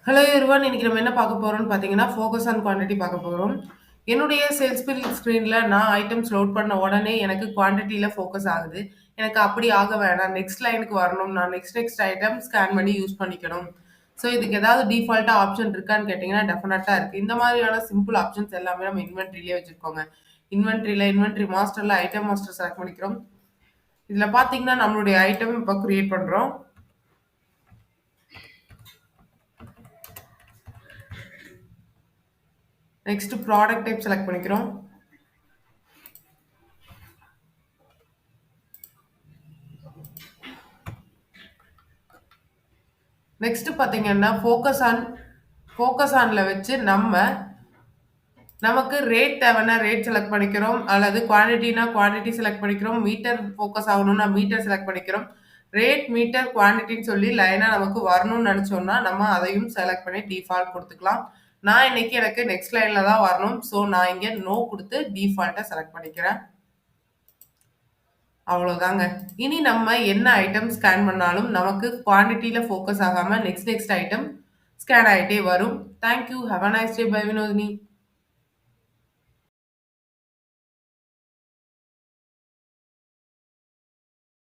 Hello everyone. இன்னைக்கு நம்ம என்ன பார்க்க போறோம்னு பார்த்தீங்கன்னா, ஃபோக்கஸ் ஆன் குவான்டிட்டி பார்க்க போறோம். என்னுடைய சேல்ஸ் பில் ஸ்க்ரீன்ல நான் ஐட்டம்ஸ் லோட் பண்ண உடனே எனக்கு குவான்டிட்டில ஃபோக்கஸ் ஆகுது. எனக்கு அப்படி ஆக வேணாம். நெக்ஸ்ட் லைனுக்கு வரணும். நான் நெக்ஸ்ட் ஐட்டம் ஸ்கேன் பண்ணி யூஸ் பண்ணிக்கணும். ஸோ இதுக்கு ஏதாவது டிஃபால்ட்டா ஆப்ஷன் இருக்கான்னு கேட்டீங்கன்னா, டெஃபினட்டா இருக்கு. இந்த மாதிரியான சிம்பிள் ஆப்ஷன்ஸ் எல்லாமே நம்ம இன்வென்ட்ரிலயே வச்சிருக்கோங்க. இன்வென்ட்ரி மாஸ்டர்ல ஐட்டம் மாஸ்டர் செலக்ட் பண்ணிக்கிறோம். இதுல பார்த்தீங்கன்னா, நம்மளுடைய ஐட்டம் இப்போ கிரியேட் பண்றோம். நெக்ஸ்ட் ப்ராடக்ட் டைப் செலக்ட் பண்ணிக்கிறோம். நெக்ஸ்ட் பார்த்தீங்கன்னா ஃபோக்கஸ் ஆன்ல வச்சு நமக்கு ரேட் தேவைன்னா ரேட் செலக்ட் பண்ணிக்கிறோம், அல்லது குவான்டிட்டினா குவான்டிட்டி செலக்ட் பண்ணிக்கிறோம், மீட்டர் ஃபோக்கஸ் ஆகணும்னா மீட்டர் செலக்ட் பண்ணிக்கிறோம். ரேட், மீட்டர், குவான்டிட்டின்னு சொல்லி லைனா நமக்கு வரணும்னு நினைச்சோம்னா நம்ம அதையும் செலக்ட் பண்ணி டிஃபால்ட் கொடுத்துக்கலாம். நான் இன்னைக்கு எனக்கு நெக்ஸ்ட் லைன்ல தான் வரணும். ஸோ நான் இங்கே நோ கொடுத்து டிஃபால்ட்டை செலக்ட் பண்ணிக்கிறேன். அவ்வளோதாங்க. இனி நம்ம என்ன ஐட்டம் ஸ்கேன் பண்ணாலும் நமக்கு குவான்டிட்டில ஃபோக்கஸ் ஆகாம நெக்ஸ்ட் ஐட்டம் ஸ்கேன் ஆயிட்டே வரும். Thank you. Have a nice day. Bye Vinodhini.